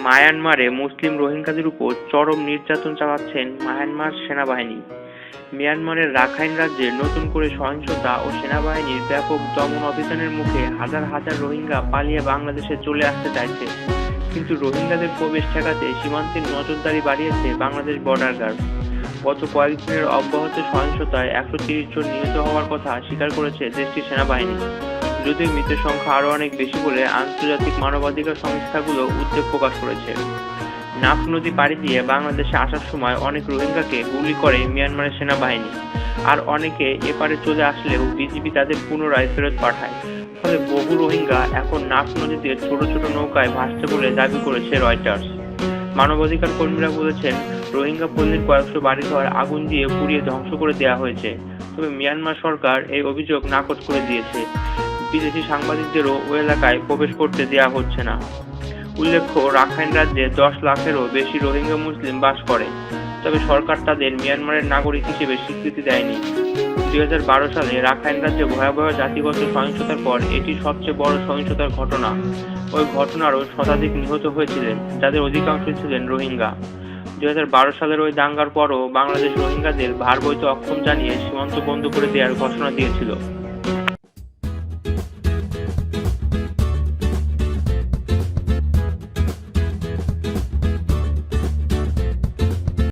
মায়ানমারে মুসলিম রোহিঙ্গাদের উপর চরম নির্যাতন চালাচ্ছেন মায়ানমার সেনাবাহিনী। মিয়ানমারের রাখাইন রাজ্যে নতুন করে সহিংসতা ও সেনাবাহিনীর ব্যাপক দমন অভিযানের মুখে হাজার হাজার রোহিঙ্গা পালিয়ে বাংলাদেশে চলে আসতে চাইছে। কিন্তু রোহিঙ্গাদের প্রবেশ ঠেকাতে সীমান্তের নজরদারি বাড়িয়েছে বাংলাদেশ বর্ডার গার্ড। গত কয়েকদিনের অব্যাহত সহিংসতায় 130 জন নিহত হওয়ার কথা স্বীকার করেছে দেশটির সেনাবাহিনী। যদিও মৃতের সংখ্যা আরও অনেক বেশি বলে আন্তর্জাতিক মানবাধিকার সংস্থাগুলো উদ্বেগ প্রকাশ করেছে। নাফ নদী পাড়ি দিয়ে বাংলাদেশে আসার সময় অনেক রোহিঙ্গাকে গুলি করে মিয়ানমারের সেনাবাহিনী, আর অনেকে এপারে চলে আসলেও বিজিবি তাদের পুনরায় ফেরত পাঠায়। ফলে বহু রোহিঙ্গা এখন নাফ নদীতে ছোট ছোট নৌকায় ভাসছে বলে দাবি করেছে রয়টার্স। মানবাধিকার কর্মীরা বলেছেন, রোহিঙ্গা পল্লীর কয়েকশো বাড়িঘর আগুন দিয়ে পুড়িয়ে ধ্বংস করে দেওয়া হয়েছে। তবে মিয়ানমার সরকার এই অভিযোগ নাকচ করে দিয়েছে। বিদেশি সাংবাদিকদেরও ওই এলাকায় প্রবেশ করতে দেওয়া হচ্ছে না। উল্লেখ্য, রাখাইন রাজ্যে 10 লাখেরও বেশি রোহিঙ্গা মুসলিম বাস করে, তবে সরকার তাদের মিয়ানমারের নাগরিক হিসেবে স্বীকৃতি দেয়নি। 2012 সালে রাখাইন রাজ্যে ভয়াবহ জাতিগত সহিংসতার পর এটি সবচেয়ে বড় সহিংসতার ঘটনা। ওই ঘটনারও শতাধিক নিহত হয়েছিলেন, যাদের অধিকাংশই ছিলেন রোহিঙ্গা। 2012 সালের ওই দাঙ্গার পরও বাংলাদেশ রোহিঙ্গাদের ভার বইতে অক্ষম জানিয়ে সীমান্ত বন্ধ করে দেওয়ার ঘোষণা দিয়েছিল।